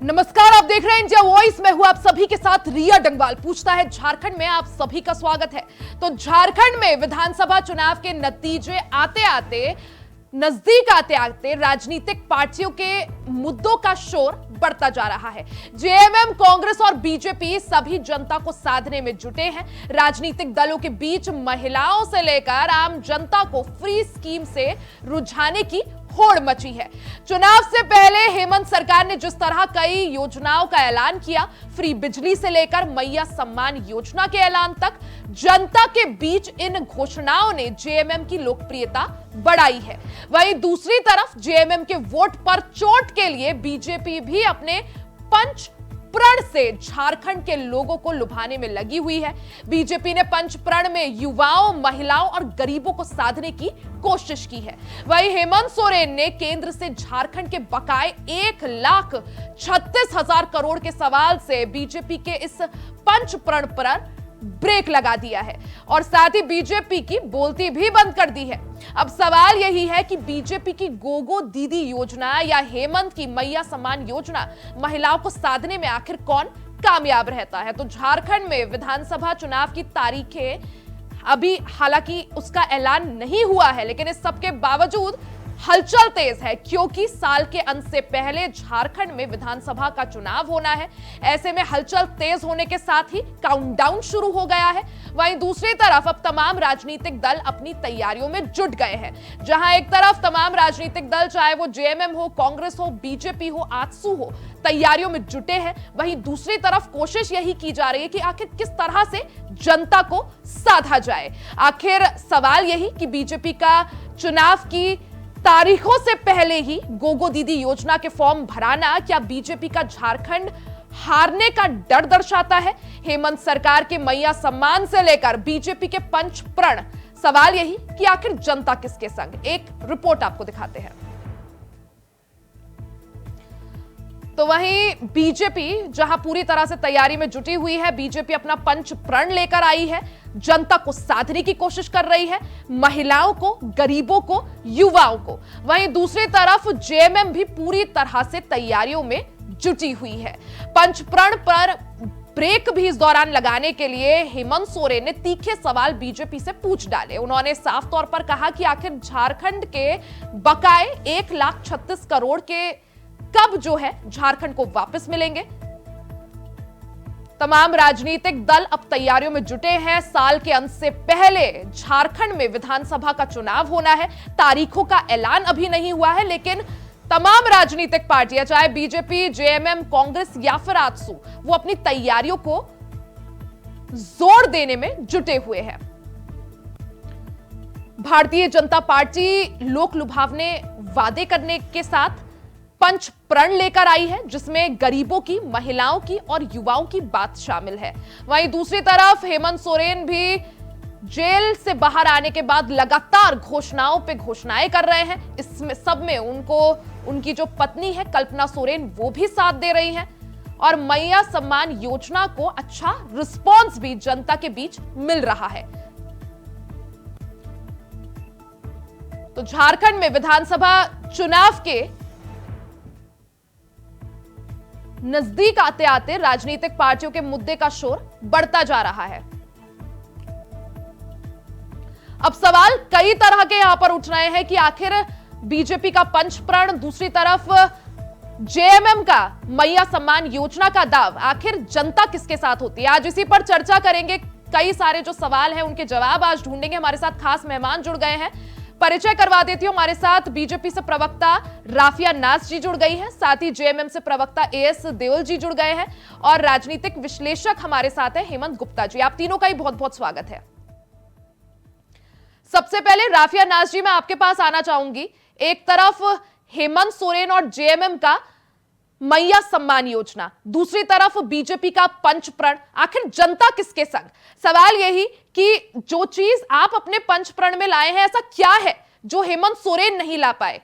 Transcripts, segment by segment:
नमस्कार, आप देख रहे हैं इंडिया वॉइस। मैं हूं आप सभी के साथ रिया डंगवाल। पूछता है झारखंड में आप सभी का स्वागत है। तो झारखंड में विधानसभा चुनाव के नतीजे आते आते नजदीक आते आते राजनीतिक पार्टियों के मुद्दों का शोर बढ़ता जा रहा है। जेएमएम, कांग्रेस और बीजेपी सभी जनता को साधने में जुटे हैं। राजनीतिक दलों के बीच महिलाओं से लेकर आम जनता को फ्री स्कीम से रुझाने की होड़ मची है। चुनाव से पहले हेमंत सरकार ने जिस तरह कई योजनाओं का ऐलान किया, फ्री बिजली से लेकर मैया सम्मान योजना के ऐलान तक, जनता के बीच इन घोषणाओं ने जेएमएम की लोकप्रियता बढ़ाई है। वहीं दूसरी तरफ जेएमएम के वोट पर चोट के लिए बीजेपी भी अपने पंच प्रण से झारखंड के लोगों को लुभाने में लगी हुई है। बीजेपी ने पंच प्रण में युवाओं, महिलाओं और गरीबों को साधने की कोशिश की है। वहीं हेमंत सोरेन ने केंद्र से झारखंड के बकाए 1,36,000 करोड़ के सवाल से बीजेपी के इस पंच प्रण पर ब्रेक लगा दिया है और साथ ही बीजेपी की बोलती भी बंद कर दी है। अब सवाल यही है कि बीजेपी की गोगो दीदी योजना या हेमंत की मैया सम्मान योजना महिलाओं को साधने में आखिर कौन कामयाब रहता है। तो झारखंड में विधानसभा चुनाव की तारीखें अभी हालांकि उसका ऐलान नहीं हुआ है, लेकिन इस सबके बावजूद हलचल तेज है, क्योंकि साल के अंत से पहले झारखंड में विधानसभा का चुनाव होना है। ऐसे में हलचल तेज होने के साथ ही काउंटडाउन शुरू हो गया है। वहीं दूसरी तरफ अब तमाम राजनीतिक दल अपनी तैयारियों में जुट गए हैं। जहां एक तरफ तमाम राजनीतिक दल, चाहे वो जेएमएम हो, कांग्रेस हो, बीजेपी हो, आजसू हो, तैयारियों में जुटे हैं, वहीं दूसरी तरफ कोशिश यही की जा रही है कि आखिर किस तरह से जनता को साधा जाए। आखिर सवाल यही कि बीजेपी का चुनाव की तारीखों से पहले ही गोगो दीदी योजना के फॉर्म भराना क्या बीजेपी का झारखंड हारने का डर दर्शाता है? हेमंत सरकार के मैया सम्मान से लेकर बीजेपी के पंच प्रण, सवाल यही कि आखिर जनता किसके संग। एक रिपोर्ट आपको दिखाते हैं। तो वहीं बीजेपी जहां पूरी तरह से तैयारी में जुटी हुई है, बीजेपी अपना पंच प्रण लेकर आई है, जनता को साधने की कोशिश कर रही है, महिलाओं को, गरीबों को, युवाओं को। वहीं दूसरी तरफ जेएमएम भी पूरी तरह से तैयारियों में जुटी हुई है। पंच प्रण पर ब्रेक भी इस दौरान लगाने के लिए हेमंत सोरेन ने तीखे सवाल बीजेपी से पूछ डाले। उन्होंने साफ तौर पर कहा कि आखिर झारखंड के बकाए 1,36,000 करोड़ के कब जो है झारखंड को वापस मिलेंगे। तमाम राजनीतिक दल अब तैयारियों में जुटे हैं। साल के अंत से पहले झारखंड में विधानसभा का चुनाव होना है। तारीखों का ऐलान अभी नहीं हुआ है, लेकिन तमाम राजनीतिक पार्टियां, चाहे बीजेपी, जेएमएम, कांग्रेस या फिर आजसू, वो अपनी तैयारियों को जोर देने में जुटे हुए हैं। भारतीय जनता पार्टी लोक लुभावने वादे करने के साथ पंच प्रण लेकर आई है, जिसमें गरीबों की, महिलाओं की और युवाओं की बात शामिल है। वहीं दूसरी तरफ हेमंत सोरेन भी जेल से बाहर आने के बाद लगातार घोषणाओं पे घोषणाएं कर रहे हैं। इसमें सब में उनकी जो पत्नी है कल्पना सोरेन, वो भी साथ दे रही हैं और मैया सम्मान योजना को अच्छा रिस्पॉन्स भी जनता के बीच मिल रहा है। तो झारखंड में विधानसभा चुनाव के नजदीक आते आते राजनीतिक पार्टियों के मुद्दे का शोर बढ़ता जा रहा है। अब सवाल कई तरह के यहां पर उठ रहे हैं कि आखिर बीजेपी का पंच प्रण, दूसरी तरफ जेएमएम का मैया सम्मान योजना का दाव, आखिर जनता किसके साथ होती है। आज इसी पर चर्चा करेंगे। कई सारे जो सवाल हैं उनके जवाब आज ढूंढेंगे। हमारे साथ खास मेहमान जुड़ गए हैं। परिचय करवा देती हूं, हमारे साथ बीजेपी से प्रवक्ता राफिया नाज जी जुड़ गई हैं, साथ ही जेएमएम से प्रवक्ता एएस देओल जी जुड़ गए हैं और राजनीतिक विश्लेषक हमारे साथ है हेमंत गुप्ता जी। आप तीनों का ही बहुत बहुत स्वागत है। सबसे पहले राफिया नाज जी, मैं आपके पास आना चाहूंगी। एक तरफ हेमंत सोरेन और जेएमएम का मैया सम्मान योजना, दूसरी तरफ बीजेपी का पंच प्रण, आखिर जनता किसके संग। सवाल यही कि जो चीज आप अपने पंच प्रण में लाए हैं, ऐसा क्या है जो हेमंत सोरेन नहीं ला पाए।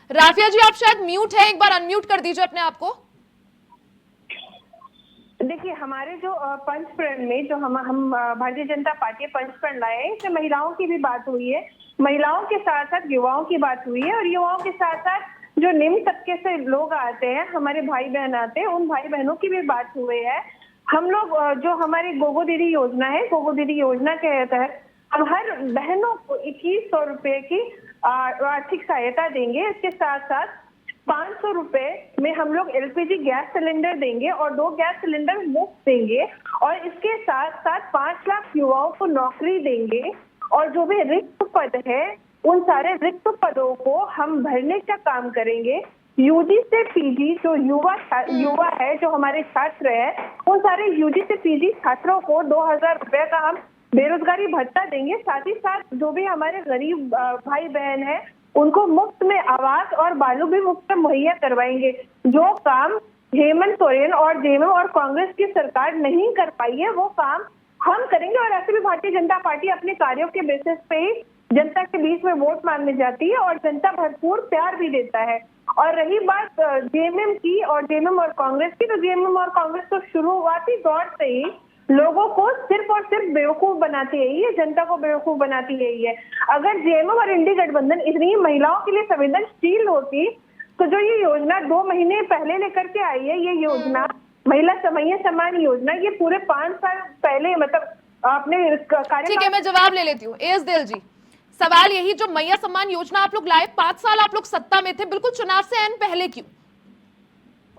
राफिया जी, आप शायद म्यूट है, एक बार अनम्यूट कर दीजिए अपने आप को। देखिए, देखिए, हमारे जो पंचप्रण में जो हम भारतीय जनता पार्टी पंचप्रण लाए हैं, इसमें महिलाओं की भी बात हुई है, महिलाओं के साथ साथ युवाओं की बात हुई है, और युवाओं के साथ साथ जो निम्न तबके से लोग आते हैं, हमारे भाई बहन आते हैं, उन भाई बहनों की भी बात हुई है। हम लोग जो हमारी गोगो दीदी योजना है, गोगो दीदी योजना के तहत हम हर बहनों को 2100 रुपए की आर्थिक सहायता देंगे। इसके साथ साथ 500 रुपए में हम लोग LPG गैस सिलेंडर देंगे और 2 गैस सिलेंडर मुफ्त देंगे, और इसके साथ साथ 5 लाख युवाओं को नौकरी देंगे, और जो भी रिक्त पद है उन सारे रिक्त पदों को हम भरने का काम करेंगे। UG से PG जो युवा है, जो हमारे छात्र है, उन सारे UG से PG छात्रों को 2000 रुपए का हम बेरोजगारी भत्ता देंगे। साथ ही साथ जो भी हमारे गरीब भाई बहन है, उनको मुफ्त में आवास और बालू भी मुफ्त में मुहैया करवाएंगे। जो काम हेमंत सोरेन और JMM और कांग्रेस की सरकार नहीं कर पाई है, वो काम हम करेंगे। और ऐसे भी भारतीय जनता पार्टी अपने कार्यों के बेसिस पे ही जनता के बीच में वोट मांगने जाती है, और जनता भरपूर प्यार भी देता है। और रही बात JMM की और JMM और कांग्रेस की, तो JMM और कांग्रेस तो शुरुआती दौर से ही लोगों को सिर्फ और सिर्फ बेवकूफ बनाती रही है, जनता को बेवकूफ बनाती रही है। अगर JMM और इंडी गठबंधन इतनी महिलाओं के लिए संवेदनशील होती, तो जो ये योजना 2 महीने पहले लेकर के आई है, ये योजना महिला सम्मान योजना, ये पूरे 5 साल पहले मतलब आपने ठीक है, मैं जवाब ले लेती हूँ। एसदेल जी, सवाल यही, जो मैया सम्मान योजना आप लोग लाए, 5 साल आप लोग सत्ता में थे, बिल्कुल चुनाव से ऐन पहले क्यों?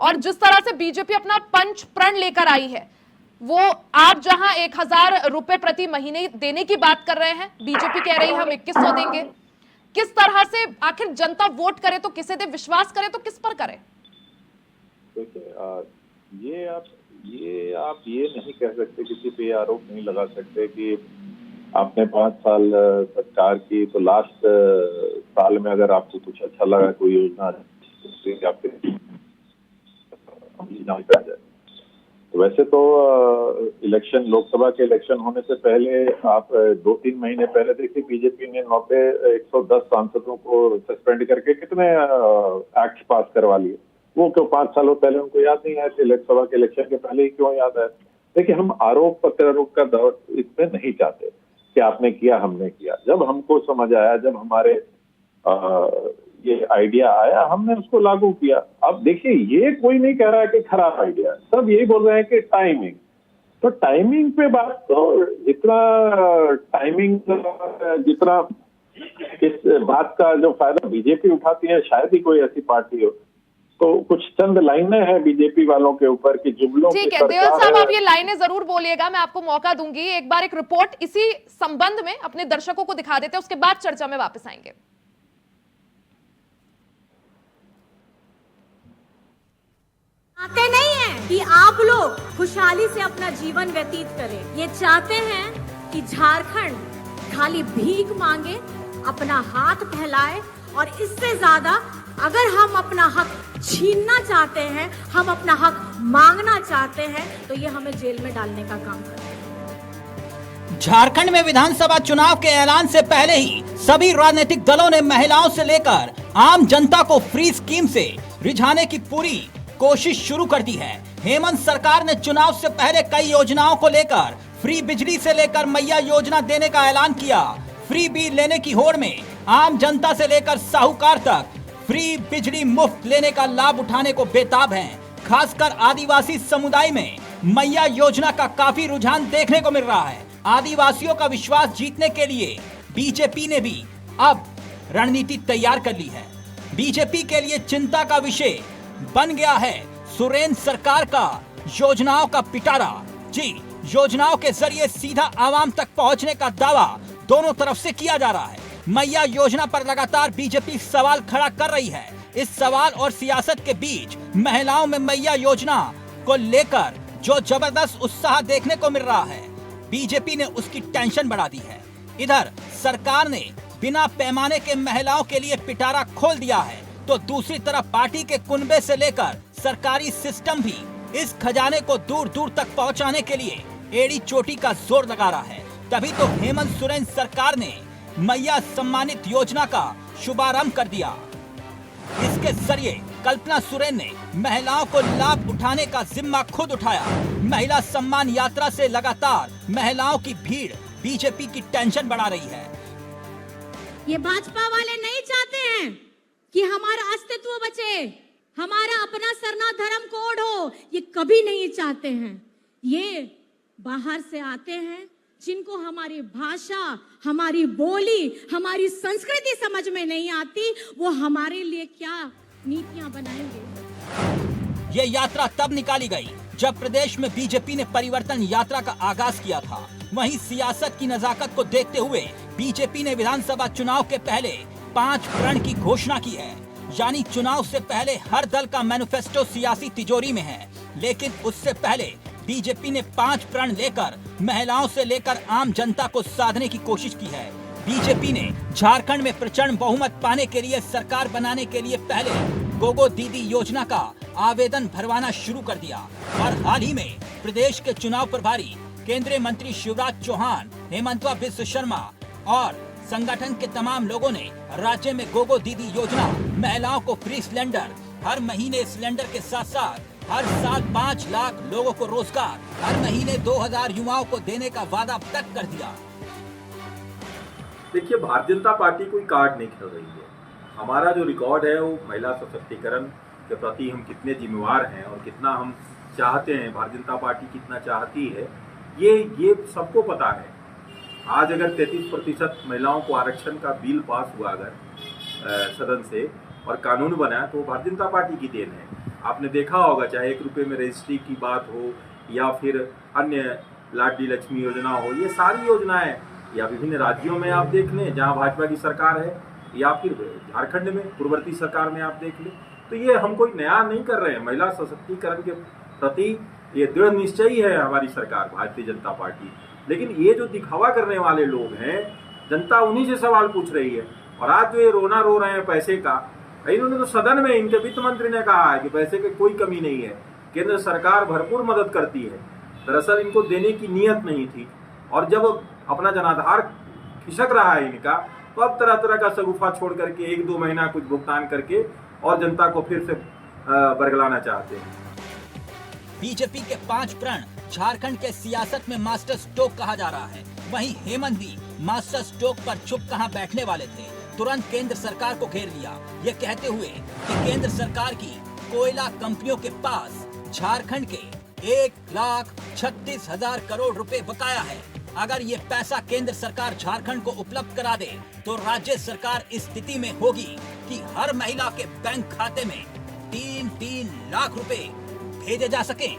और जिस तरह से बीजेपी अपना पंच प्रण लेकर आई है, वो आप जहां 1000 रुपए प्रति महीने देने की बात कर रहे हैं, बीजेपी कह रही है हम 2100 देंगे। किस तरह से आखिर जनता वोट करे तो किसे दे, विश्वास करे तो किस पर करे? देखिए, ये आप ये नहीं कह सकते, किसी पे आरोप नहीं लगा सकते कि आपने 5 साल सरकार की, तो लास्ट साल में अगर आपको कुछ अच्छा लगा, कोई योजना जाए। तो वैसे तो इलेक्शन, लोकसभा के इलेक्शन होने से पहले आप 2-3 महीने पहले देखिए, बीजेपी ने 110 सांसदों को सस्पेंड करके कितने एक्ट पास करवा लिए। वो क्यों 5 सालों पहले उनको याद नहीं आया थे? लोकसभा के इलेक्शन के पहले ही क्यों याद आया? देखिए, हम आरोप प्रत्यारोप का दौर इसमें नहीं चाहते कि आपने किया, हमने किया। जब हमको समझ आया, जब हमारे ये आइडिया आया, हमने उसको लागू किया। अब देखिए, ये कोई नहीं कह रहा है कि खराब आइडिया, सब यही बोल रहे हैं कि टाइमिंग। तो टाइमिंग पे बात, तो जितना टाइमिंग, जितना इस बात का जो फायदा बीजेपी उठाती है, शायद ही कोई ऐसी पार्टी हो। तो कुछ चंद लाइनें हैं बीजेपी वालों के ऊपर की जुमलों की। ठीक है देवल साहब, आप ये लाइनें जरूर बोलिएगा, मैं आपको मौका दूंगी। एक बार एक रिपोर्ट इसी संबंध में अपने दर्शकों को दिखा देते हैं, उसके बाद चर्चा में वापस आएंगे। चाहते नहीं है कि आप लोग खुशहाली से अपना जीवन व्यतीत करें। ये चाहते हैं कि झारखंड खाली भीख मांगे, अपना हाथ फैलाए, और इससे ज्यादा अगर हम अपना हक छीनना चाहते हैं, हम अपना हक मांगना चाहते हैं, तो ये हमें जेल में डालने का काम करें। झारखंड में विधानसभा चुनाव के ऐलान से पहले ही सभी राजनीतिक दलों ने महिलाओं से लेकर आम जनता को फ्री स्कीम से रिझाने की पूरी कोशिश शुरू कर दी है। हेमंत सरकार ने चुनाव से पहले कई योजनाओं को लेकर फ्री बिजली से लेकर मैया योजना देने का ऐलान किया। फ्री बिल लेने की होड़ में आम जनता से लेकर साहूकार तक फ्री बिजली मुफ्त लेने का लाभ उठाने को बेताब हैं। खासकर आदिवासी समुदाय में मैया योजना का काफी रुझान देखने को मिल रहा है। आदिवासियों का विश्वास जीतने के लिए बीजेपी ने भी अब रणनीति तैयार कर ली है। बीजेपी के लिए चिंता का विषय बन गया है सोरेन सरकार का योजनाओं का पिटारा। जी, योजनाओं के जरिए सीधा आवाम तक पहुंचने का दावा दोनों तरफ से किया जा रहा है। मैया योजना पर लगातार बीजेपी सवाल खड़ा कर रही है। इस सवाल और सियासत के बीच महिलाओं में मैया योजना को लेकर जो जबरदस्त उत्साह देखने को मिल रहा है, बीजेपी ने उसकी टेंशन बढ़ा दी है। इधर सरकार ने बिना पैमाने के महिलाओं के लिए पिटारा खोल दिया है, तो दूसरी तरफ पार्टी के कुनबे से लेकर सरकारी सिस्टम भी इस खजाने को दूर दूर तक पहुंचाने के लिए एड़ी चोटी का जोर लगा रहा है। तभी तो हेमंत सोरेन सरकार ने मैया सम्मानित योजना का शुभारंभ कर दिया। इसके जरिए कल्पना सोरेन ने महिलाओं को लाभ उठाने का जिम्मा खुद उठाया। महिला सम्मान यात्रा से लगातार महिलाओं की भीड़ बीजेपी की टेंशन बढ़ा रही है। ये भाजपा वाले नहीं चाहते हैं कि हमारा अस्तित्व बचे, हमारा अपना सरना धर्म कोड हो, ये कभी नहीं चाहते हैं। ये बाहर से आते हैं जिनको हमारी भाषा, हमारी बोली, हमारी संस्कृति समझ में नहीं आती, वो हमारे लिए क्या नीतियां बनाएंगे। ये यात्रा तब निकाली गई जब प्रदेश में बीजेपी ने परिवर्तन यात्रा का आगाज किया था। वहीं सियासत की नजाकत को देखते हुए बीजेपी ने विधानसभा चुनाव के पहले 5 प्रण की घोषणा की है। यानी चुनाव से पहले हर दल का मैनिफेस्टो सियासी तिजोरी में है, लेकिन उससे पहले बीजेपी ने 5 प्रण लेकर महिलाओं से लेकर आम जनता को साधने की कोशिश की है। बीजेपी ने झारखंड में प्रचंड बहुमत पाने के लिए सरकार बनाने के लिए पहले गोगो दीदी योजना का आवेदन भरवाना शुरू कर दिया और हाल ही में प्रदेश के चुनाव प्रभारी केंद्रीय मंत्री शिवराज चौहान, हेमंतवा बिस्व शर्मा और संगठन के तमाम लोगों ने राज्य में गोगो दीदी योजना, महिलाओं को फ्री सिलेंडर, हर महीने सिलेंडर के साथ साथ हर साल 5 लाख लोगों को रोजगार, हर महीने 2000 युवाओं को देने का वादा तक कर दिया। देखिए, भारतीय जनता पार्टी कोई कार्ड नहीं खेल रही है। हमारा जो रिकॉर्ड है वो महिला सशक्तिकरण के प्रति हम कितने जिम्मेवार हैं और कितना हम चाहते हैं, भारतीय जनता पार्टी कितना चाहती है, ये सबको पता है। आज अगर 33% महिलाओं को आरक्षण का बिल पास हुआ अगर सदन से और कानून बना, तो भारतीय जनता पार्टी की देन है। आपने देखा होगा, चाहे 1 रुपये में रजिस्ट्री की बात हो या फिर अन्य लाडली लक्ष्मी योजना हो, ये सारी योजनाएं या विभिन्न राज्यों में आप देख लें जहां भाजपा की सरकार है, या फिर झारखंड में पूर्ववर्ती सरकार में आप देख लें, तो ये हम कोई नया नहीं कर रहे हैं। महिला सशक्तिकरण के प्रति ये दृढ़ निश्चयी है हमारी सरकार भारतीय जनता पार्टी। लेकिन ये जो दिखावा करने वाले लोग हैं, जनता उन्हीं से सवाल पूछ रही है। और आज जो ये रोना रो रहे हैं पैसे का, इन्होंने तो सदन में इनके वित्त मंत्री ने कहा है कि पैसे की कोई कमी नहीं है, केंद्र सरकार भरपूर मदद करती है। दरअसल इनको देने की नीयत नहीं थी, और जब अपना जनाधार खिसक रहा है इनका, तो अब तरह तरह का शगुफा छोड़ करके 1-2 महीना कुछ भुगतान करके और जनता को फिर से बरगलाना चाहते हैं। बीजेपी के 5 प्रण झारखंड के सियासत में मास्टर स्ट्रोक कहा जा रहा है। वहीं हेमंत भी मास्टर स्ट्रोक पर चुप कहां बैठने वाले थे, तुरंत केंद्र सरकार को घेर लिया, ये कहते हुए कि केंद्र सरकार की कोयला कंपनियों के पास झारखंड के 1,36,000 करोड़ रुपए बकाया है। अगर ये पैसा केंद्र सरकार झारखंड को उपलब्ध करा दे तो राज्य सरकार इस स्थिति में होगी कि हर महिला के बैंक खाते में 3-3 लाख रुपए भेजे जा सके।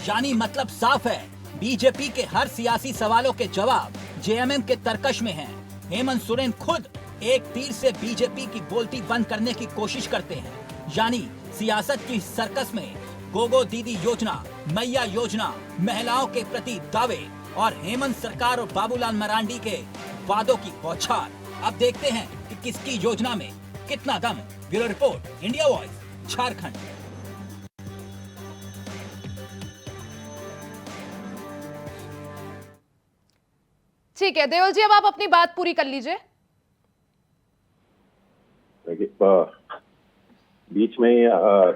यानी मतलब साफ है, बीजेपी के हर सियासी सवालों के जवाब जेएमएम के तरकश में हैं। हेमंत सोरेन खुद एक तीर से बीजेपी की बोलती बंद करने की कोशिश करते हैं। यानी सियासत की सर्कस में गोगो दीदी योजना, मैया योजना, महिलाओं के प्रति दावे और हेमंत सरकार और बाबूलाल मरांडी के वादों की बौछार। अब देखते हैं कि किसकी योजना में कितना दम। Bureau report, India voice, Jharkhand. ठीक है देवल जी, अब आप अपनी बात पूरी कर लीजिए। बीच में ही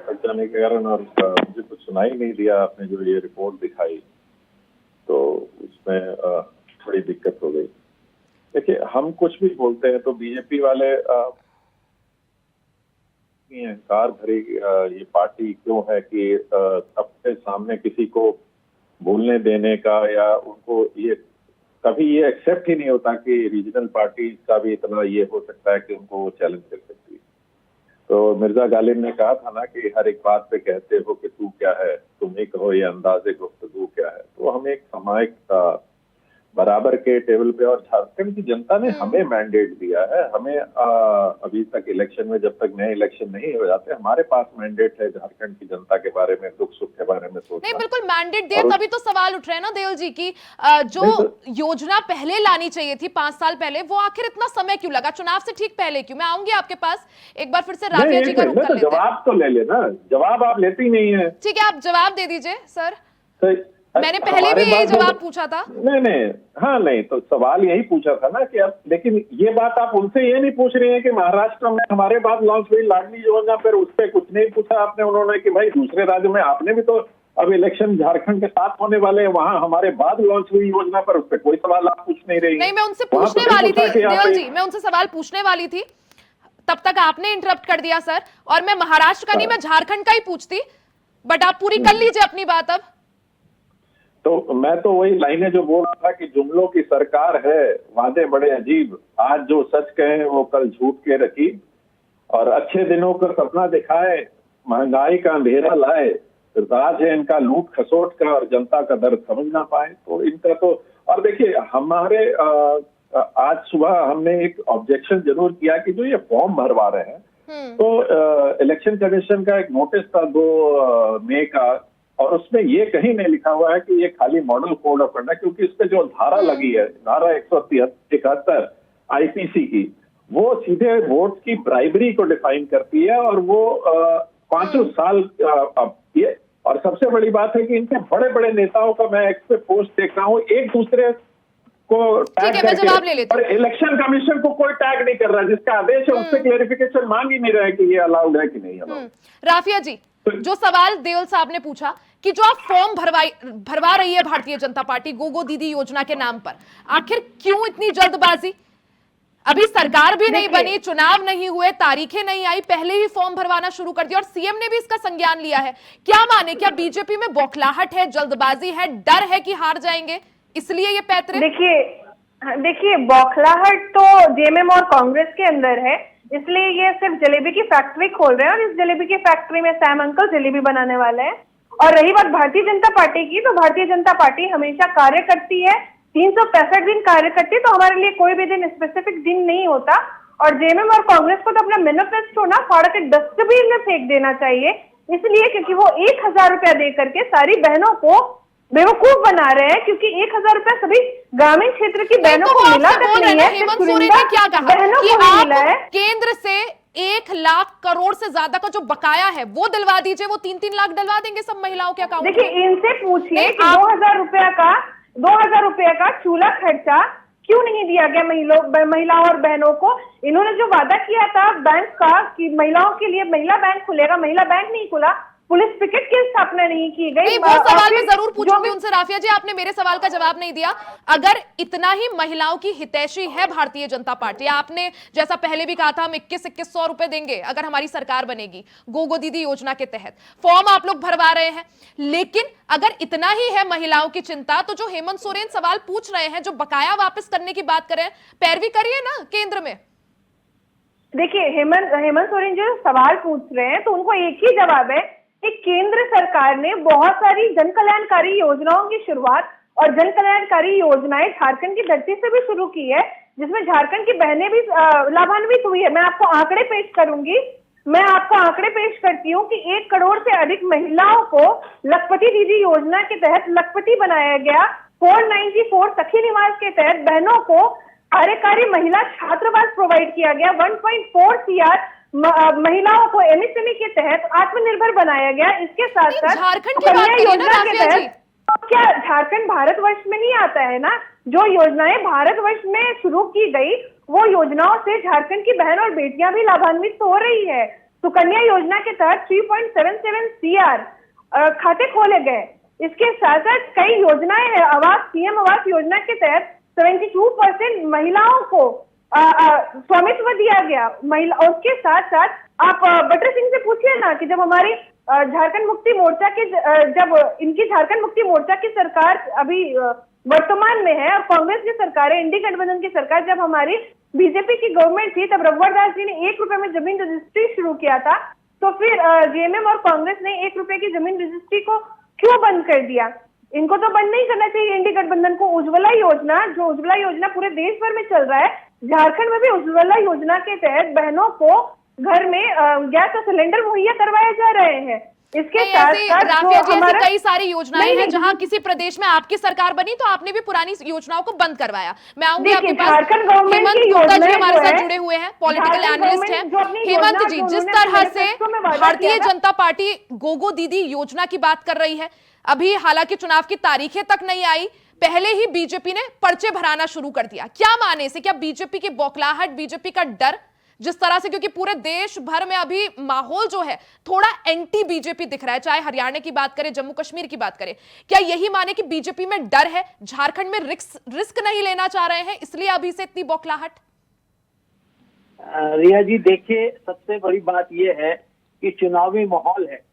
थक जाने के कारण और मुझे कुछ सुनाई नहीं दिया आपने जो ये रिपोर्ट दिखाई, तो उसमें थोड़ी दिक्कत हो गई। देखिए, हम कुछ भी बोलते हैं तो बीजेपी वाले अहंकार भरी ये पार्टी क्यों है कि सबके सामने किसी को बोलने देने का, या उनको ये कभी ये एक्सेप्ट ही नहीं होता कि रीजनल पार्टी का भी इतना ये हो सकता है कि उनको चैलेंज कर सकती है। तो मिर्जा गालिब ने कहा था ना कि हर एक बात पे कहते हो कि तू क्या है, तुम ही कहो ये अंदाजे गुफ्तगू क्या है। तो हम एक सामाजिक बराबर के टेबल पे, और झारखंड की जनता ने हमें मैंडेट दिया है। हमें अभी तक इलेक्शन में, जब तक नए इलेक्शन नहीं हो जाते, हमारे पास मैंडेट है झारखंड की जनता के बारे में, दुख सुख के बारे में सोचना। नहीं, बिल्कुल मैंडेट दिया, तभी तो सवाल उठ रहे हैं ना देवल जी की जो योजना पहले लानी चाहिए थी 5 साल पहले, वो आखिर इतना समय क्यों लगा? चुनाव से ठीक पहले क्यों? मैं आऊंगी आपके पास एक बार फिर से। राफिया जी का रुख कर लेते हैं। जवाब तो ले लेना, जवाब आप लेते ही नहीं है। ठीक है, आप जवाब दे दीजिए सर। मैंने पहले भी यही जवाब पूछा था। नहीं, हाँ नहीं, तो सवाल यही पूछा था ना कि अब, लेकिन ये बात आप उनसे ये नहीं पूछ रहे हैं कि महाराष्ट्र में हमारे बाद लॉन्च हुई लाडली योजना, फिर उस पर कुछ नहीं पूछा आपने उन्होंने कि भाई दूसरे राज्य में आपने भी तो अब इलेक्शन झारखंड के साथ होने वाले हैं, वहां हमारे बाद लॉन्च हुई योजना पर उस पर कोई सवाल आप पूछ नहीं रही। नहीं, मैं उनसे पूछने वाली थी देवल जी, मैं उनसे सवाल पूछने वाली थी, तब तक आपने इंटरप्ट कर दिया सर। और मैं महाराष्ट्र का नहीं, मैं झारखंड का ही पूछती, बट आप पूरी कर लीजिए अपनी बात। अब तो मैं तो वही लाइनें जो बोल रहा था कि जुमलों की सरकार है, वादे बड़े अजीब, आज जो सच कहे वो कल झूठ के रखी, और अच्छे दिनों का सपना दिखाए, महंगाई का अंधेरा लाए, राज है इनका लूट खसोट का और जनता का दर्द समझ ना पाए। तो इनका तो, और देखिए हमारे आज सुबह हमने एक ऑब्जेक्शन जरूर किया कि जो ये फॉर्म भरवा रहे हैं, तो इलेक्शन कमीशन का एक नोटिस था 2 मई का, और उसमें ये कहीं नहीं लिखा हुआ है कि ये खाली मॉडल कोड ऑफ कंडक्ट, क्योंकि इस पे जो धारा लगी है, धारा 171 आईपीसी की, वो सीधे वोट की ब्राइबरी को डिफाइन करती है, और वो 5 साल ये, और सबसे बड़ी बात है कि इनके बड़े बड़े नेताओं का मैं एक्स पे पोस्ट देख रहा हूँ, एक दूसरे को टैग करके, और इलेक्शन कमीशन को कोई टैग नहीं कर रहा, जिसका आदेश है उससे क्लेरिफिकेशन मांग ही नहीं रहे कि ये अलाउड है कि नहीं अलाउड। राफिया जी, जो सवाल देवल साहब ने पूछा कि जो आप फॉर्म भरवा रही है भारतीय जनता पार्टी गोगो दीदी योजना के नाम पर, आखिर क्यों इतनी जल्दबाजी? अभी सरकार भी नहीं बनी, चुनाव नहीं हुए, तारीखें नहीं आई, पहले ही फॉर्म भरवाना शुरू कर दिया, और सीएम ने भी इसका संज्ञान लिया है। क्या माने, क्या बीजेपी में बौखलाहट है, जल्दबाजी है, डर है कि हार जाएंगे, इसलिए ये पैतरे? देखिए बौखलाहट तो जेएमएम और कांग्रेस के अंदर है, इसलिए ये सिर्फ जलेबी की फैक्ट्री खोल रहे हैं, और इस जलेबी की फैक्ट्री में सैम अंकल जलेबी बनाने वाले हैं। और रही बात भारतीय जनता पार्टी की, तो भारतीय जनता पार्टी हमेशा कार्य करती है, 365 दिन कार्य करती है, तो हमारे लिए कोई भी दिन स्पेसिफिक दिन नहीं होता। और जेएमएम और कांग्रेस को तो अपना मैनिफेस्टो ना फाड़ के डस्टबिन में फेंक देना चाहिए, इसलिए क्योंकि वो 1000 रुपया दे करके सारी बहनों को बेवकूफ बना रहे हैं, क्योंकि 1000 रुपया सभी ग्रामीण क्षेत्र की बहनों को मिला नहीं है। हेमंत सोरेन ने क्या कहा कि आप केंद्र से 1 लाख करोड़ से ज्यादा का जो बकाया है वो दिलवा दीजिए, वो 3-3 लाख दिलवा देंगे सब महिलाओं के अकाउंट में। देखिए इनसे पूछिए कि 2000 रुपया का चूल्हा खर्चा क्यों नहीं दिया गया महिलाओं और बहनों को। इन्होंने जो वादा किया था बैंक का कि महिलाओं के लिए महिला बैंक खुलेगा, महिला बैंक नहीं खुला, पुलिस पिकेट की स्थापना नहीं की गई। वो सवाल मैं जरूर पूछूंगी उनसे। राफिया जी, आपने मेरे सवाल का जवाब नहीं दिया। अगर इतना ही महिलाओं की हितैषी है भारतीय जनता पार्टी, आपने जैसा पहले भी कहा था हम 2100 रुपए देंगे अगर हमारी सरकार बनेगी गोगो दीदी योजना के तहत, फॉर्म आप लोग भरवा रहे हैं, लेकिन अगर इतना ही है महिलाओं की चिंता, तो जो हेमंत सोरेन सवाल पूछ रहे हैं, जो बकाया वापस करने की बात करें, पैरवी करिए ना केंद्र में। देखिए हेमंत सोरेन जो सवाल पूछ रहे हैं, तो उनको एक ही जवाब है कि केंद्र सरकार ने बहुत सारी जन कल्याणकारी योजनाओं की शुरुआत और जन कल्याणकारी योजनाएं झारखंड की धरती से भी शुरू की है, जिसमें झारखंड की बहनें भी लाभान्वित हुई है। मैं आपको आंकड़े पेश करूंगी, मैं आपको आंकड़े पेश करती हूँ कि 1 करोड़ से अधिक महिलाओं को लखपति दीदी योजना के तहत लखपति बनाया गया। 494 सखी निवास के तहत बहनों को कार्यकारी महिला छात्रावास प्रोवाइड किया गया। 1.4 CR महिलाओं को एमएसएमई के तहत आत्मनिर्भर बनाया गया। इसके साथ साथ झारखंड की बात योजना के तहत, तो क्या झारखंड भारतवर्ष में नहीं आता है ना? जो योजनाएं भारतवर्ष में शुरू की गई, वो योजनाओं से झारखंड की बहन और बेटियां भी लाभान्वित हो रही है। सुकन्या योजना के तहत 3.77 CR खाते खोले गए। इसके साथ साथ कई योजनाएं हैं। सीएम आवास योजना के तहत 72% महिलाओं को स्वामित्व दिया गया महिला। और उसके साथ साथ आप बटर सिंह से पूछिए ना कि जब हमारी झारखंड मुक्ति मोर्चा के जब इनकी झारखंड मुक्ति मोर्चा की सरकार अभी वर्तमान में है और कांग्रेस की सरकार है, इंडी गठबंधन की सरकार, जब हमारी बीजेपी की गवर्नमेंट थी, तब रघुवर दास जी ने 1 रुपए में जमीन रजिस्ट्री शुरू किया था। तो फिर जेएमएम और कांग्रेस ने 1 रुपए की जमीन रजिस्ट्री को क्यों बंद कर दिया? इनको तो बंद नहीं करना चाहिए इंडी गठबंधन को। उज्ज्वला योजना, जो उज्ज्वला योजना पूरे देश भर में चल रहा है, झारखंड में भी उज्ज्वला योजना के तहत बहनों को घर में गैस और सिलेंडर मुहैया करवाए जा रहे हैं। इसके नहीं, साथ ऐसी साथ राफिया जी, ऐसी हमारा कई सारी योजनाएं नहीं, हैं नहीं, जहां किसी प्रदेश में आपकी सरकार बनी तो आपने भी पुरानी योजनाओं को बंद करवाया। मैं आऊंगी देखिए, आपके पास। झारखंड गवर्नमेंट हेमंत की गुप्ता जी योजनाएं हमारे जो साथ है, जुड़े हुए हैं, पॉलिटिकल झारखंड एनालिस्ट हैं। गवर्नमेंट जो अपनी हेमंत योजना जी, जो जिस उन्होंने तरह से मैनिफेस्टो में वादा भारतीय किया था, जनता पार्टी गोगो दीदी योजना की बात कर रही है, अभी हालांकि चुनाव की तारीखें तक नहीं आई, पहले ही बीजेपी ने पर्चे भराना शुरू कर दिया। क्या माने से, क्या बीजेपी की बौखलाहट, बीजेपी का डर, जिस तरह से, क्योंकि पूरे देश भर में अभी माहौल जो है थोड़ा एंटी बीजेपी दिख रहा है, चाहे हरियाणा की बात करें, जम्मू कश्मीर की बात करें, क्या यही माने कि बीजेपी में डर है, झारखंड में रिस्क नहीं लेना चाह रहे हैं, इसलिए अभी से इतनी बौखलाहट? रिया जी, देखिए, सबसे बड़ी बात यह है कि चुनावी माहौल है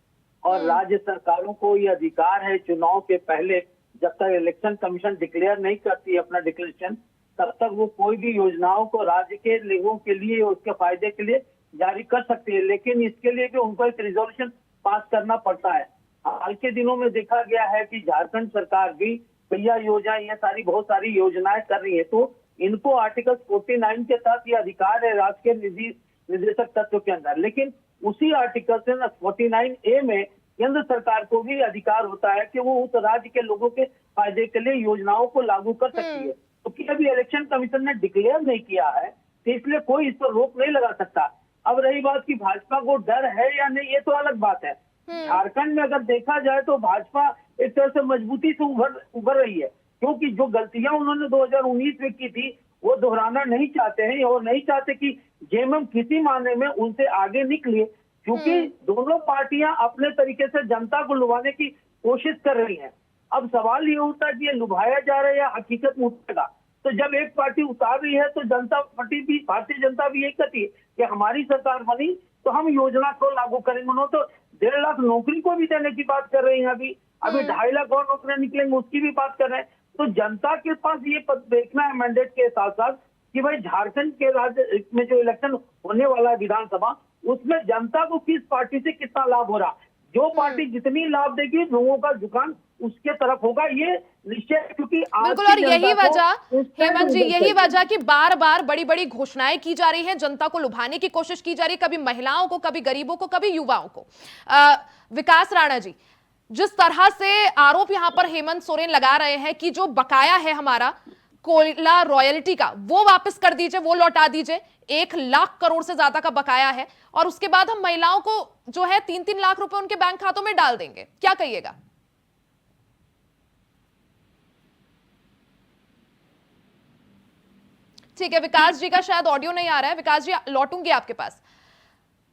और राज्य सरकारों को ये अधिकार है चुनाव के पहले, जब तक इलेक्शन कमीशन डिक्लेयर नहीं करती है अपना डिक्लेरेशन, तब तक वो कोई भी योजनाओं को राज्य के लोगों के लिए, उसके फायदे के लिए जारी कर सकती है। लेकिन इसके लिए भी उनको एक रिजोल्यूशन पास करना पड़ता है। हाल के दिनों में देखा गया है कि झारखंड सरकार भी भैया योजना, ये सारी बहुत सारी योजनाएं कर रही है, तो इनको आर्टिकल 49 के तहत ये अधिकार है राज्य के निर्देशक तत्व के अंदर। लेकिन उसी आर्टिकल से 49A में केंद्र सरकार को भी अधिकार होता है कि वो उस राज्य के लोगों के फायदे के लिए योजनाओं को लागू कर सकती है। क्योंकि अभी इलेक्शन कमीशन ने डिक्लेयर नहीं किया है, तो इसलिए कोई इस पर रोक नहीं लगा सकता। अब रही बात कि भाजपा को डर है या नहीं, ये तो अलग बात है। झारखंड में अगर देखा जाए तो भाजपा एक तरह से मजबूती से उभर रही है, क्योंकि जो गलतियां उन्होंने 2019 में की थी वो दोहराना नहीं चाहते हैं और नहीं चाहते कि जेएमएम किसी मायने में उनसे आगे निकले, क्योंकि दोनों पार्टियां अपने तरीके से जनता को लुभाने की कोशिश कर रही हैं। अब सवाल ये होता है कि ये लुभाया जा रहा है या हकीकत में उठेगा। तो जब एक पार्टी उतार रही है तो जनता पार्टी भी, भारतीय जनता भी यही कहती है कि हमारी सरकार बनी तो हम योजना को लागू करेंगे। उन्होंने तो 1.5 लाख नौकरी को भी देने की बात कर रहे हैं, अभी 2.5 लाख और नौकरियां निकलेंगे उसकी भी बात कर रहे हैं। तो जनता के पास ये देखना है मैंडेट के साथ साथ कि भाई झारखंड के राज्य में जो इलेक्शन होने वाला है विधानसभा, उसमें जनता को किस पार्टी से कितना लाभ हो रहा। जो पार्टी जितनी लाभ देगी लोगों का झुकान उसके तरफ होगा, ये निश्चय। क्योंकि बिल्कुल, और यही वजह, हेमंत जी, यही वजह कि बार बार बड़ी बड़ी घोषणाएं की जा रही हैं, जनता को लुभाने की कोशिश की जा रही है, कभी महिलाओं को, कभी गरीबों को, कभी युवाओं को। विकास राणा जी, जिस तरह से आरोप यहां पर हेमंत सोरेन लगा रहे हैं कि जो बकाया है हमारा कोयला रॉयल्टी का, वो वापस कर दीजिए, वो लौटा दीजिए, 1 लाख करोड़ से ज्यादा का बकाया है, और उसके बाद हम महिलाओं को जो है 3-3 लाख रुपए उनके बैंक खातों में डाल देंगे, क्या कहिएगा? ठीक है, विकास जी का शायद ऑडियो नहीं आ रहा है। विकास जी, लौटूंगी आपके पास।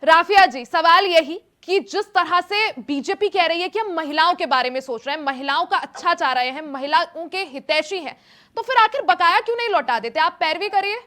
राफिया जी, सवाल यही कि जिस तरह से बीजेपी कह रही है कि हम महिलाओं के बारे में सोच रहे हैं, महिलाओं का अच्छा चाह रहे हैं, महिलाओं के हितैषी हैं, तो फिर आखिर बकाया क्यों नहीं लौटा देते? आप पैरवी करिए।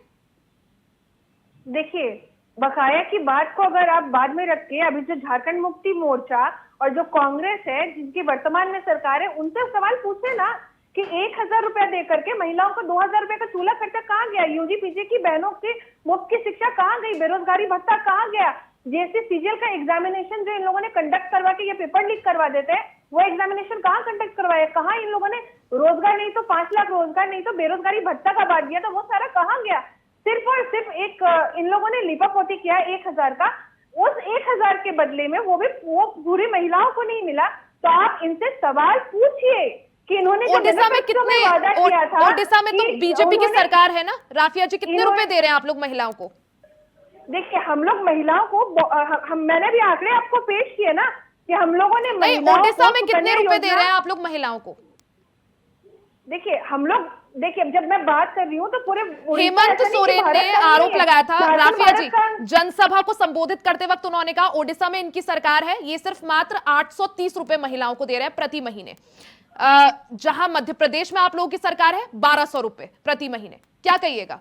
देखिए, बकाया की बात को अगर आप बाद में रख के, अभी जो झारखंड मुक्ति मोर्चा और जो कांग्रेस है जिनकी वर्तमान में सरकार है, उनसे सवाल पूछे ना कि 1,000 रुपया दे करके महिलाओं को 2,000 रुपए का चूल्हा खर्चा कहाँ गया, यूजी पीजी की बहनों की मुफ्त की शिक्षा कहाँ गई, बेरोजगारी भत्ता कहाँ गया, जैसे सीजीएल का एग्जामिनेशन जो इन लोगों ने कंडक्ट करवा के ये पेपर लीक करवा देते हैं, वो एग्जामिनेशन कहाँ कंडक्ट करवाया, कहाँ इन लोगों ने रोजगार नहीं तो 5 लाख रोजगार नहीं तो बेरोजगारी भत्ता का बांट दिया, तो वो सारा कहाँ गया? सिर्फ और सिर्फ एक इन लोगों ने लिपापोती किया 1,000 का, उस 1,000 के बदले में वो पूरी महिलाओं को नहीं मिला। तो आप इनसे सवाल पूछिए कि इन्होंने ओडिशा में कितने, वादा किया था, ओडिशा में तो बीजेपी की सरकार है ना राफिया जी, कितने रुपए दे रहे हैं आप लोग महिलाओं को? देखिए, हम लोग महिलाओं को मैंने भी आंकड़े आपको पेश किए ना कि हम लोगों ने महिलाओं, ओडिशा में कितने रुपए दे रहे हैं आप लोग महिलाओं को? देखिए, हम लोग, देखिए, जब मैं बात कर रही हूँ तो पूरे हेमंत सोरेन ने आरोप लगाया था, राफिया जी, जनसभा को संबोधित करते वक्त उन्होंने कहा ओडिशा में इनकी सरकार है, ये सिर्फ मात्र 830 रुपए महिलाओं को दे रहे हैं प्रति महीने, जहां मध्य प्रदेश में आप लोगों की सरकार है 1,200 रुपए प्रति महीने। क्या कहिएगा?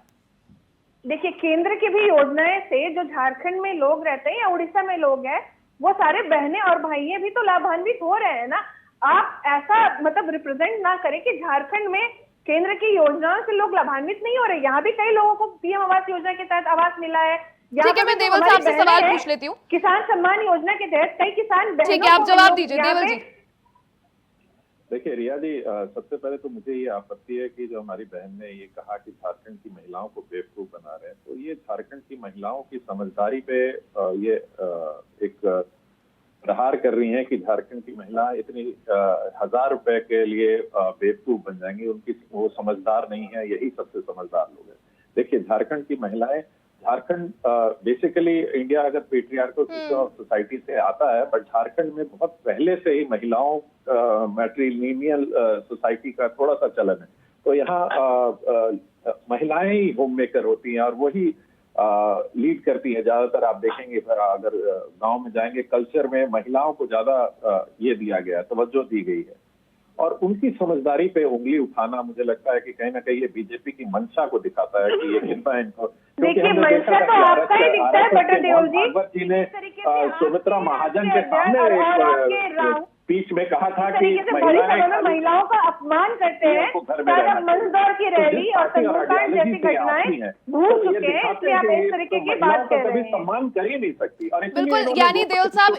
देखिए, केंद्र की भी योजनाएं से जो झारखंड में लोग रहते हैं या उड़ीसा में लोग हैं, वो सारे बहनें और भाइये भी तो लाभान्वित हो रहे हैं ना। आप ऐसा मतलब रिप्रेजेंट ना करें कि झारखंड में केंद्र की योजनाओं से लोग लाभान्वित नहीं हो रहे। यहाँ भी कई लोगों को पीएम आवास योजना के तहत आवास मिला है। ठीक है, मैं देवल साहब से सवाल पूछ लेती हूँ। किसान सम्मान योजना के तहत कई किसान, ठीक है, आप जवाब दीजिए देवल जी। देखिए रिया जी, सबसे पहले तो मुझे ये आपत्ति है कि जो हमारी बहन ने ये कहा कि झारखंड की महिलाओं को बेवकूफ बना रहे हैं, तो ये झारखंड की महिलाओं की समझदारी पे ये एक प्रहार कर रही हैं कि झारखंड की महिला इतनी 1000 रुपए के लिए बेवकूफ बन जाएंगी, उनकी वो समझदार नहीं है, यही सबसे समझदार लोग हैं। देखिए झारखंड की महिलाएं, झारखंड बेसिकली इंडिया अगर पेट्रियार्कल सिस्टम ऑफ सोसाइटी से आता है, बट झारखंड में बहुत पहले से ही महिलाओं मैट्रिलिनियल सोसाइटी का थोड़ा सा चलन है। तो यहाँ महिलाएं ही होम मेकर होती हैं और वही लीड करती है। ज्यादातर आप देखेंगे अगर गांव में जाएंगे, कल्चर में महिलाओं को ज्यादा ये दिया गया है, तवज्जो दी गई है। और उनकी समझदारी पे उंगली उठाना मुझे लगता है कि कहीं ना कहीं ये बीजेपी की मंशा को दिखाता है कि ये कितना इनको, देखिए मंशा तो आपका ही दिखता है बटर देओल जी। भागवत जी ने सुमित्रा महाजन के सामने स्पीच में कहा था कि महिलाओं का अपमान करते हैं, मंदसौर की रैली और तंबूकांड जैसी घटनाएं भूल चुके हैं, इसलिए आप इस तरीके की बात कर रहे हैं। सम्मान कर ही नहीं सकती। बिल्कुल, यानी देओल साहब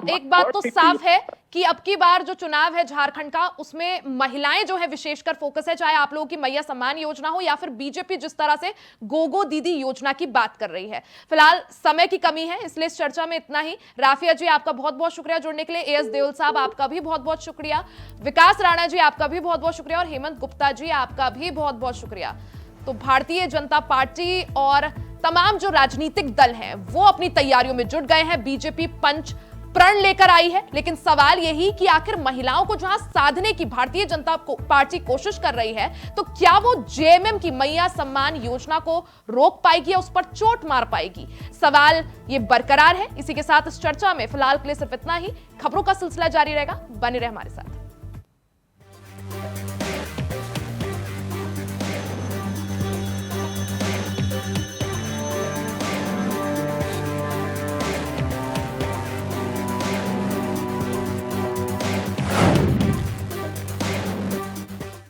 एक बात तो साफ है कि अब की बार जो चुनाव है झारखंड का, उसमें महिलाएं जो है विशेषकर फोकस है, चाहे आप लोगों की मैया सम्मान योजना हो या फिर बीजेपी जिस तरह से गोगो दीदी योजना की बात कर रही है। फिलहाल समय की कमी है, इसलिए इस चर्चा में इतना ही। राफिया जी आपका बहुत बहुत शुक्रिया जुड़ने के लिए, एएस देओल साहब आपका भी बहुत बहुत शुक्रिया, विकास राणा जी आपका भी बहुत बहुत शुक्रिया और हेमंत गुप्ता जी आपका भी बहुत बहुत शुक्रिया। तो भारतीय जनता पार्टी और तमाम जो राजनीतिक दल हैं वो अपनी तैयारियों में जुट गए हैं। बीजेपी पंच प्रण लेकर आई है, लेकिन सवाल यही कि आखिर महिलाओं को जहां साधने की भारतीय जनता पार्टी कोशिश कर रही है, तो क्या वो जेएमएम की मैया सम्मान योजना को रोक पाएगी या उस पर चोट मार पाएगी? सवाल ये बरकरार है। इसी के साथ इस चर्चा में फिलहाल के लिए सिर्फ इतना ही। खबरों का सिलसिला जारी रहेगा, बने रहे हमारे साथ।